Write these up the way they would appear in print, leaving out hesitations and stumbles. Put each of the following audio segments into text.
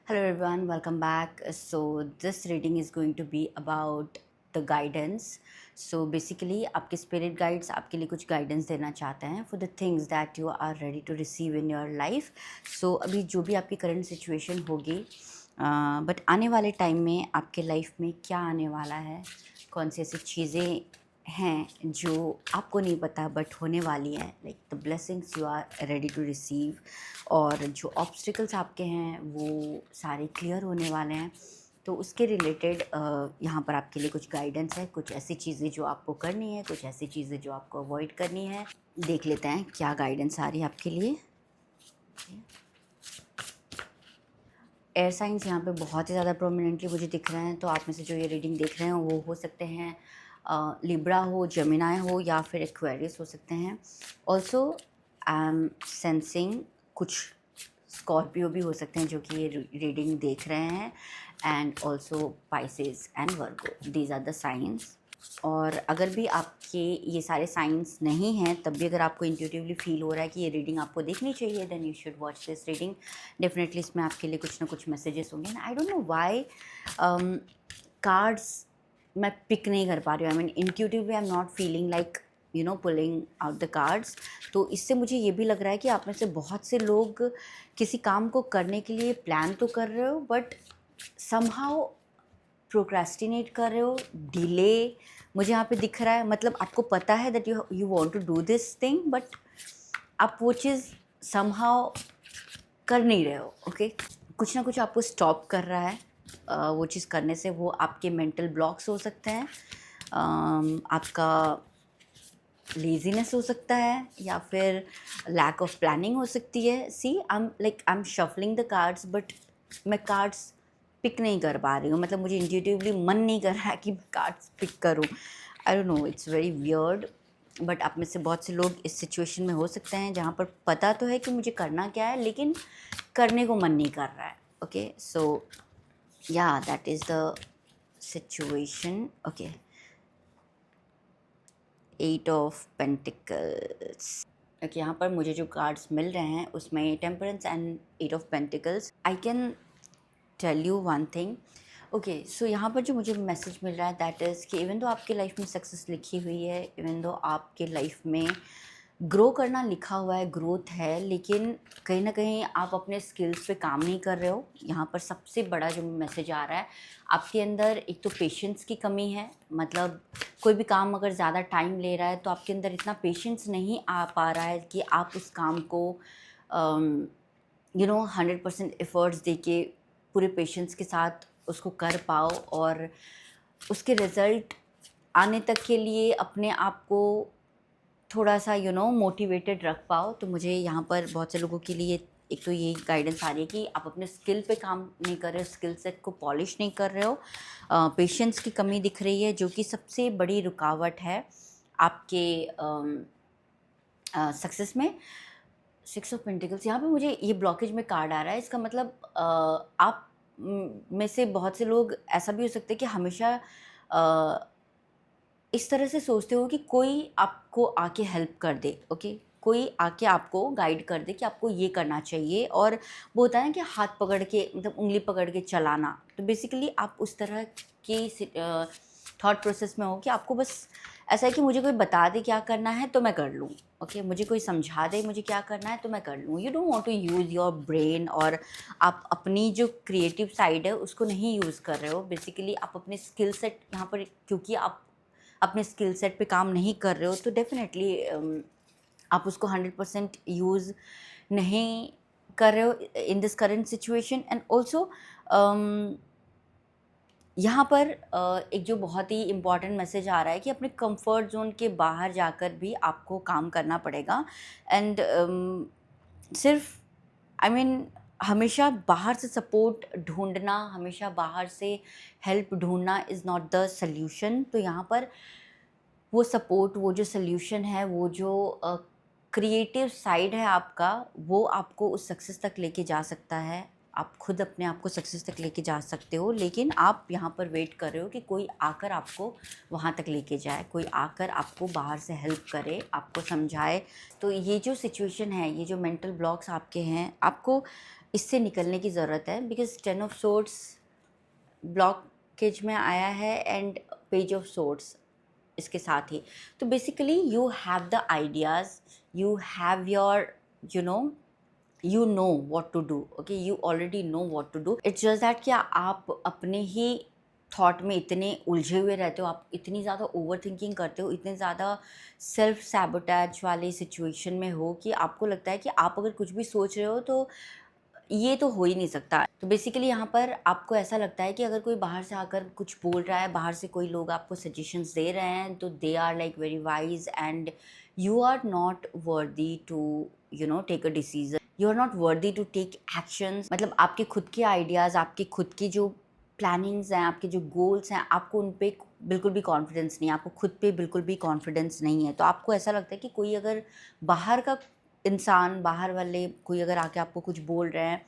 Hello everyone, welcome back. So this reading is going to be about the guidance. So basically आपके spirit guides आपके लिए कुछ guidance देना चाहते हैं for the things that you are ready to receive in your life. So अभी जो भी आपकी current situation होगी but आने वाले time में आपके life में क्या आने वाला है, कौन सी ऐसी चीज़ें हैं जो आपको नहीं पता बट होने वाली हैं, like the blessings you are ready to receive, और जो ऑब्स्टिकल्स आपके हैं वो सारे क्लियर होने वाले हैं। तो उसके रिलेटेड यहाँ पर आपके लिए कुछ गाइडेंस है, कुछ ऐसी चीज़ें जो आपको करनी है, कुछ ऐसी चीज़ें जो आपको अवॉइड करनी है। देख लेते हैं क्या गाइडेंस आ रही है आपके लिए। एयर साइंस यहाँ पे बहुत ही ज़्यादा प्रोमिनेंटली मुझे दिख रहे हैं, तो आप में से जो ये रीडिंग देख रहे हैं वो हो सकते हैं लिब्रा हो, जेमिनाई हो, या फिर एक्वेरियस हो सकते हैं। ऑल्सो आई एम सेंसिंग कुछ स्कॉर्पियो भी हो सकते हैं जो कि ये रीडिंग देख रहे हैं, and also Pisces and Virgo, these are the signs. और अगर भी आपके ये सारे साइंस नहीं हैं, तब भी अगर आपको इंट्यूटिवली फील हो रहा है कि ये रीडिंग आपको देखनी चाहिए, then you should watch this reading. Definitely इसमें आपके लिए कुछ ना कुछ मैसेजेस होंगे। I don't know why cards मैं पिक नहीं कर पा रही हूँ। I mean intuitively I am not feeling like pulling out the cards. तो इससे मुझे ये भी लग रहा है कि आप में से बहुत से लोग किसी काम को करने के लिए प्लान तो कर रहे हो, बट समहाउ प्रोक्रेस्टिनेट कर रहे हो, डिले मुझे यहाँ पे दिख रहा है। मतलब आपको पता है that you want to do this thing, but आप वो चीज़ समहाउ कर नहीं रहे हो। ओके, कुछ ना कुछ आपको स्टॉप कर रहा है वो चीज़ करने से। वो आपके मेंटल ब्लॉक्स हो सकते हैं, आपका लेजीनेस हो सकता है, या फिर लैक ऑफ प्लानिंग हो सकती है। See I am shuffling the cards, but मैं कार्ड्स पिक नहीं कर पा रही हूँ। मतलब मुझे इंट्यूटिवली मन नहीं कर रहा है कि मैं कार्ड्स पिक करूँ। आई don't no, it's very weird. But आप में से बहुत से लोग इस सिचुएशन में हो सकते हैं जहाँ पर पता तो है कि मुझे करना क्या है, लेकिन करने को मन नहीं कर रहा है। ओके, सो या that is the situation. Okay, 8 of pentacles. Okay, यहाँ पर मुझे जो कार्ड्स मिल रहे हैं उसमें temperance and 8 of pentacles. I can tell you one thing. Okay, so यहाँ पर जो मुझे मैसेज मिल रहा है दैट इज़ कि इवन दो आपके लाइफ में सक्सेस लिखी हुई है, इवन दो आपके लाइफ में ग्रो करना लिखा हुआ है, ग्रोथ है, लेकिन कहीं ना कहीं आप अपने स्किल्स पे काम नहीं कर रहे हो। यहाँ पर सबसे बड़ा जो मैसेज आ रहा है, आपके अंदर एक तो पेशेंस की कमी है। मतलब कोई भी काम अगर ज़्यादा टाइम ले रहा है तो आपके अंदर इतना पेशेंस नहीं आ पा रहा है कि आप उस काम को 100% एफर्ट्स दे के पूरे पेशेंस के साथ उसको कर पाओ, और उसके रिज़ल्ट आने तक के लिए अपने आप को थोड़ा सा मोटिवेटेड रख पाओ। तो मुझे यहाँ पर बहुत से लोगों के लिए एक तो ये गाइडेंस आ रही है कि आप अपने स्किल पे काम नहीं कर रहे हो, स्किल सेट को पॉलिश नहीं कर रहे हो, पेशेंस की कमी दिख रही है, जो कि सबसे बड़ी रुकावट है आपके सक्सेस में। 6 ऑफ पेंटिकल्स, यहाँ पे मुझे ये ब्लॉकेज में कार्ड आ रहा है। इसका मतलब आप में से बहुत से लोग ऐसा भी हो सकता है कि हमेशा इस तरह से सोचते हो कि कोई आपको आके हेल्प कर दे। ओके, कोई आके आपको गाइड कर दे कि आपको ये करना चाहिए, और वो होता है ना कि हाथ पकड़ के, मतलब उंगली पकड़ के चलाना। तो बेसिकली आप उस तरह की थॉट प्रोसेस में हो कि आपको बस ऐसा है कि मुझे कोई बता दे क्या करना है तो मैं कर लूँ। ओके, मुझे कोई समझा दे मुझे क्या करना है तो मैं कर लूँ। You don't want to use your brain, और आप अपनी जो क्रिएटिव साइड है उसको नहीं यूज़ कर रहे हो। बेसिकली आप अपने स्किल सेट यहाँ पर, क्योंकि आप अपने स्किल सेट पे काम नहीं कर रहे हो, तो डेफिनेटली आप उसको 100% यूज़ नहीं कर रहे हो in this current situation. And also यहाँ पर एक जो बहुत ही इम्पॉर्टेंट मैसेज आ रहा है कि अपने कंफर्ट जोन के बाहर जाकर भी आपको काम करना पड़ेगा। एंड सिर्फ आई मीन हमेशा बाहर से सपोर्ट ढूंढना, हमेशा बाहर से हेल्प ढूंढना इज़ नॉट द सल्यूशन। तो यहाँ पर वो सपोर्ट, वो जो सल्यूशन है, वो जो क्रिएटिव साइड है आपका, वो आपको उस सक्सेस तक लेके जा सकता है। आप खुद अपने आप को सक्सेस तक लेके जा सकते हो, लेकिन आप यहाँ पर वेट कर रहे हो कि कोई आकर आपको वहाँ तक लेके जाए, कोई आकर आपको बाहर से हेल्प करे, आपको समझाए। तो ये जो सिचुएशन है, ये जो मेंटल ब्लॉक्स आपके हैं, आपको इससे निकलने की ज़रूरत है, बिकॉज 10 of Swords ब्लॉकेज में आया है एंड पेज ऑफ सोर्ड्स इसके साथ ही। तो basically you have the ideas, you have your you know what to do, okay, you already know what to do. It's just that कि आप अपने ही थॉट में इतने उलझे हुए रहते हो, आप इतनी ज़्यादा ओवर थिंकिंग करते हो, इतने ज़्यादा सेल्फ सैबोटैज वाले सिचुएशन में हो कि आपको लगता है कि आप अगर कुछ भी सोच रहे हो तो ये तो हो ही नहीं सकता। तो बेसिकली यहाँ पर आपको ऐसा लगता है कि अगर कोई बाहर से आकर कुछ बोल रहा है, बाहर से कोई लोग आपको सजेशंस दे रहे हैं, तो they are like very wise and you are not worthy to take a decision, you are not worthy to take actions. मतलब आपके खुद के आइडियाज़, आपके खुद की जो प्लानिंग्स हैं, आपके जो गोल्स हैं, आपको उन पे बिल्कुल भी कॉन्फिडेंस नहीं है, आपको खुद पे बिल्कुल भी कॉन्फिडेंस नहीं है। तो आपको ऐसा लगता है कि कोई अगर बाहर का इंसान, बाहर वाले कोई अगर आके आपको कुछ बोल रहे हैं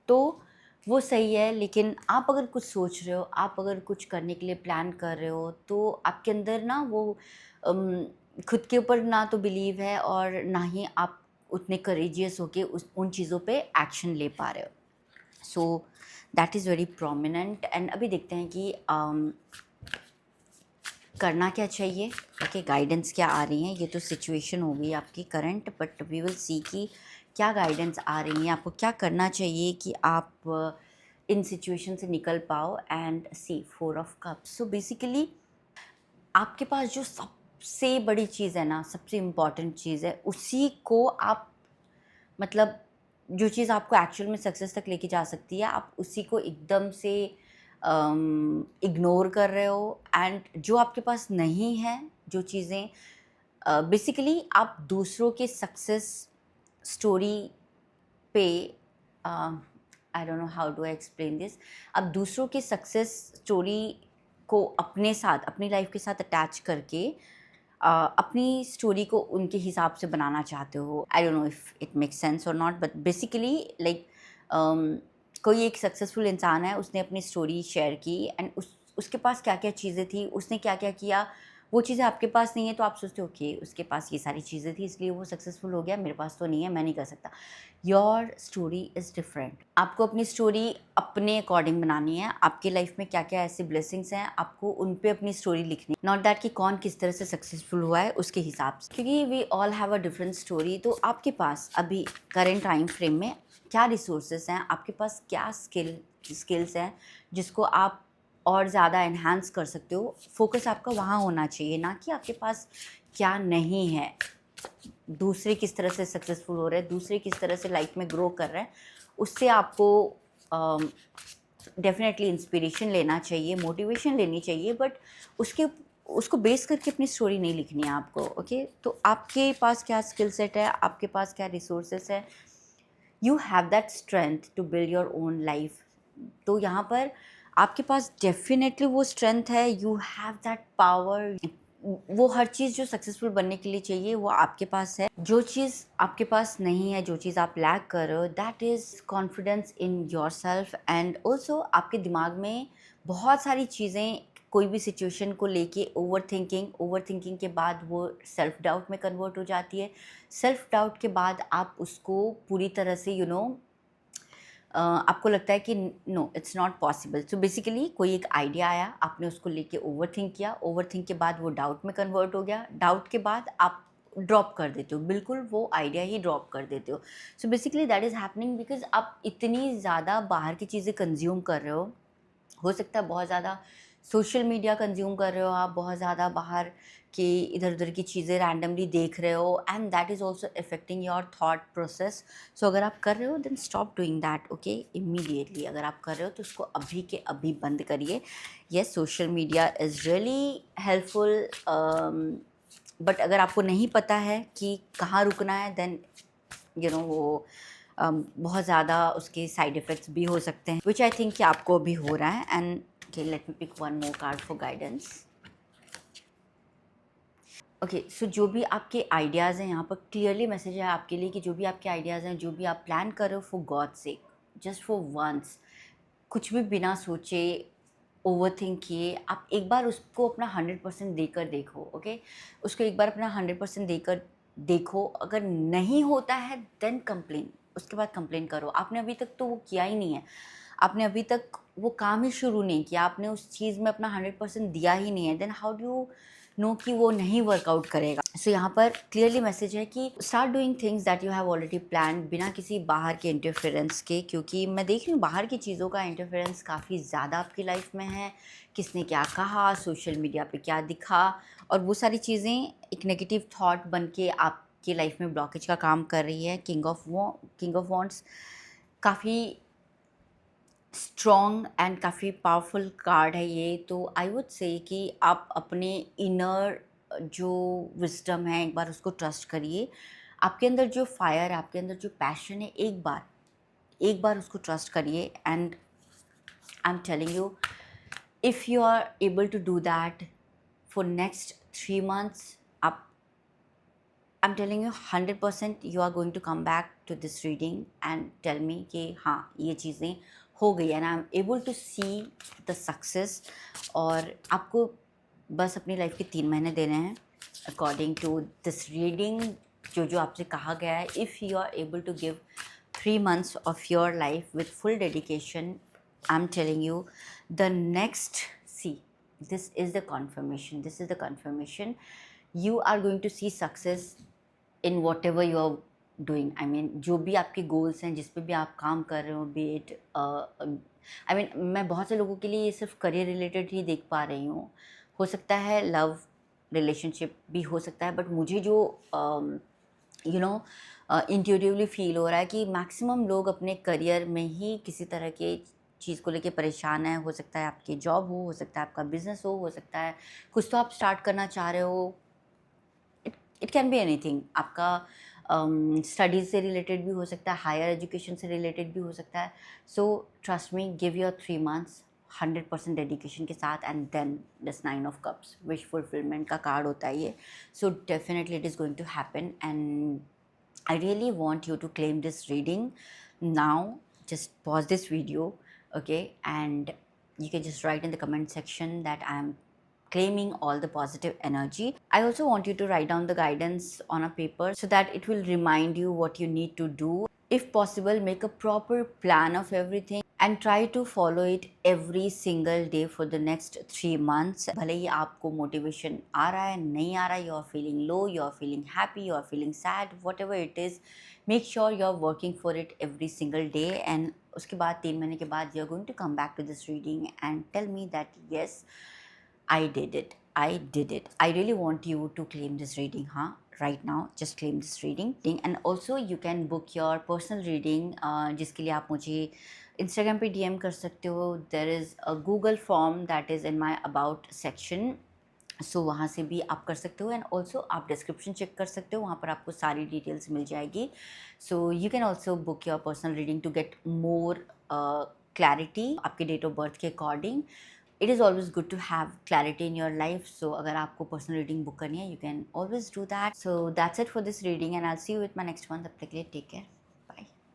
तो वो सही है, लेकिन आप अगर कुछ सोच रहे हो, आप अगर कुछ करने के लिए प्लान कर रहे हो, तो आपके अंदर ना वो खुद के ऊपर ना तो बिलीव है और ना ही आप उतने करेजियस होके उन चीज़ों पे एक्शन ले पा रहे हो। So that is very prominent. And अभी देखते हैं कि करना क्या चाहिए, ओके, गाइडेंस क्या आ रही हैं। ये तो सिचुएशन हो गई आपकी current, but we will see कि क्या गाइडेंस आ रही हैं, आपको क्या करना चाहिए कि आप इन सिचुएशन से निकल पाओ। And see 4 of Cups। So basically आपके पास जो सबसे बड़ी चीज़ है ना, सबसे इम्पॉर्टेंट चीज़ है, उसी को आप, मतलब जो चीज़ आपको एक्चुअल में सक्सेस तक लेके जा सकती है, आप उसी को एकदम से इग्नोर कर रहे हो। एंड जो आपके पास नहीं है, जो चीज़ें बेसिकली आप दूसरों के सक्सेस स्टोरी पे, आई don't know how do I explain this, आप दूसरों के सक्सेस स्टोरी को अपने साथ, अपनी लाइफ के साथ अटैच करके अपनी स्टोरी को उनके हिसाब से बनाना चाहते हो। आई don't know if it makes sense और नॉट, बट बेसिकली लाइक कोई एक सक्सेसफुल इंसान है, उसने अपनी स्टोरी शेयर की एंड उसके पास क्या क्या चीज़ें थी, उसने क्या क्या किया, वो चीज़ें आपके पास नहीं है, तो आप सोचते हो ओके उसके पास ये सारी चीज़ें थी इसलिए वो सक्सेसफुल हो गया, मेरे पास तो नहीं है, मैं नहीं कर सकता। Your story is different. आपको अपनी स्टोरी अपने अकॉर्डिंग बनानी है। आपकी लाइफ में क्या क्या ऐसे ब्लेसिंग्स हैं, आपको उन पे अपनी स्टोरी लिखनी, नॉट दैट कि कौन किस तरह से सक्सेसफुल हुआ है उसके हिसाब से, क्योंकि we all have a different story. तो आपके पास अभी करेंट टाइम फ्रेम में क्या रिसोर्सेज हैं, आपके पास क्या स्किल्स हैं जिसको आप और ज़्यादा एनहांस कर सकते हो। फोकस आपका वहाँ होना चाहिए, ना कि आपके पास क्या नहीं है। दूसरे किस तरह से सक्सेसफुल हो रहे हैं, दूसरे किस तरह से लाइफ में ग्रो कर रहे हैं, उससे आपको डेफिनेटली इंस्पिरेशन लेना चाहिए, मोटिवेशन लेनी चाहिए, बट उसको बेस करके अपनी स्टोरी नहीं लिखनी है आपको। ओके, तो आपके पास क्या स्किल सेट है, आपके पास क्या रिसोर्सेस है, you have that strength to build your own life. तो यहाँ पर आपके पास डेफिनेटली वो स्ट्रेंथ है, यू हैव दैट पावर। वो हर चीज़ जो सक्सेसफुल बनने के लिए चाहिए वो आपके पास है। जो चीज़ आपके पास नहीं है, जो चीज़ आप लैक कर रहे हो, that is confidence in your self. And also आपके दिमाग में बहुत सारी चीज़ें, कोई भी सिचुएशन को लेके ओवर थिंकिंग के बाद वो सेल्फ डाउट में कन्वर्ट हो जाती है। सेल्फ डाउट के बाद आप उसको पूरी तरह से आपको लगता है कि no it's not possible. So basically कोई एक आइडिया आया, आपने उसको लेके ओवरथिंक किया, ओवरथिंक के बाद वो डाउट में कन्वर्ट हो गया, डाउट के बाद आप ड्रॉप कर देते हो, बिल्कुल वो आइडिया ही ड्रॉप कर देते हो। So basically that is happening because आप इतनी ज़्यादा बाहर की चीज़ें कंज्यूम कर रहे हो सकता है बहुत ज़्यादा सोशल मीडिया कंज्यूम कर रहे हो, आप बहुत ज़्यादा बाहर के इधर उधर की चीज़ें रैंडमली देख रहे हो, and that is also affecting your thought process. So अगर आप कर रहे हो then stop doing that, okay, immediately. अगर आप कर रहे हो तो उसको अभी के अभी बंद करिए। Yes, social media is really helpful, but अगर आपको नहीं पता है कि कहाँ रुकना है, देन वो बहुत ज़्यादा उसके साइड इफ़ेक्ट्स भी हो सकते हैं, विच आई थिंक कि आपको अभी हो रहा है। And okay, let me pick one more card for guidance. Okay, so जो भी आपके आइडियाज़ हैं, यहाँ पर क्लियरली मैसेज है आपके लिए कि जो भी आपके आइडियाज़ हैं, जो भी आप प्लान कर रहे हो, for God sake, just for once, कुछ भी बिना सोचे ओवर थिंक किए आप एक बार उसको अपना 100% देकर देखो। ओके, उसको एक बार अपना 100% देकर देखो, अगर नहीं होता है देन कंप्लेन, उसके बाद कंप्लेन करो। आपने अभी तक तो वो किया ही नहीं है, आपने अभी तक वो काम ही शुरू नहीं किया, आपने उस चीज़ में अपना 100% दिया ही नहीं है, then how do you know कि वो नहीं वर्कआउट करेगा। सो यहाँ पर क्लियरली मैसेज है कि start doing things that you have already plan, बिना किसी बाहर के इंटरफेरेंस के, क्योंकि मैं देख रही हूँ बाहर की चीज़ों का इंटरफेरेंस काफ़ी ज़्यादा आपकी लाइफ में है। किसने क्या कहा, सोशल मीडिया पे क्या दिखा, और वो सारी चीज़ें एक नेगेटिव थॉट बन के आपकी लाइफ में ब्लॉकेज का काम कर रही है। किंग ऑफ वॉन्ड्स काफ़ी स्ट्रॉन्ग एंड काफ़ी पावरफुल कार्ड है ये। तो आई वुड से कि आप अपने इनर जो विजडम है एक बार उसको ट्रस्ट करिए। आपके अंदर जो फायर है, आपके अंदर जो पैशन है, एक बार उसको ट्रस्ट करिए। And I am telling you, if you are able to do that for next 3 months, आप I am telling you 100% you are going to come back to this reading and tell me कि हाँ ये चीज़ें हो गई and I am able to see the success. और आपको बस अपनी लाइफ के 3 महीने देने हैं अकॉर्डिंग टू दिस रीडिंग। जो आपसे कहा गया है, if you are able to give 3 months of your life with full dedication, I am telling you the next, see this is the confirmation, you are going to see success in whatever you are doing. I mean जो भी आपके goals हैं, जिस पे भी आप काम कर रहे हो, बी इट आई मीन मैं बहुत से लोगों के लिए ये सिर्फ करियर रिलेटेड ही देख पा रही हूँ, हो सकता है लव रिलेशनशिप भी हो सकता है, बट मुझे जो यू नो इंट्यूटिवली फील हो रहा है कि मैक्सिमम लोग अपने करियर में ही किसी तरह के चीज़ को लेके परेशान है। हो सकता है आपकी जॉब हो सकता है आपका बिजनेस हो सकता है कुछ तो आप स्टार्ट करना चाह रहे हो, इट कैन बी एनीथिंग। आपका स्टडीज़ से रिलेटेड भी हो सकता है, हायर एजुकेशन से रिलेटेड भी हो सकता है। So trust me, give your 3 months 100% dedication के साथ, and then this 9 of cups wish fulfilment का कार्ड होता है ये। So definitely it is going to happen and I really want you to claim this reading now. Just pause this video, okay, and you can just write in the comment section that I am claiming all the positive energy. I also want you to write down the guidance on a paper so that it will remind you what you need to do. If possible, make a proper plan of everything and try to follow it every single day for the next 3 months. भले ही आपको motivation आ रहा है, नहीं आ रहा है, you are feeling low, you are feeling happy, you are feeling sad, whatever it is, make sure you are working for it every single day. And उसके बाद 3 महीने के बाद you are going to come back to this reading and tell me that yes, I did it. I really want you to claim this reading, huh? Right now, just claim this reading. And also you can book your personal reading, जिसके लिए आप मुझे Instagram पे DM कर सकते हो. There is a Google form that is in my about section. सो वहाँ से भी आप कर सकते हो, एंड ऑल्सो आप डिस्क्रिप्शन चेक कर सकते हो, वहाँ पर आपको सारी डिटेल्स मिल जाएगी. So you can also book your personal reading to get more clarity आपके डेट ऑफ बर्थ के according. It is always good to have clarity in your life. So अगर आपको पर्सनल रीडिंग बुक करनी है, you can always do that. So that's it for this reading and I will see you with my next one. तब तक के लिए take care.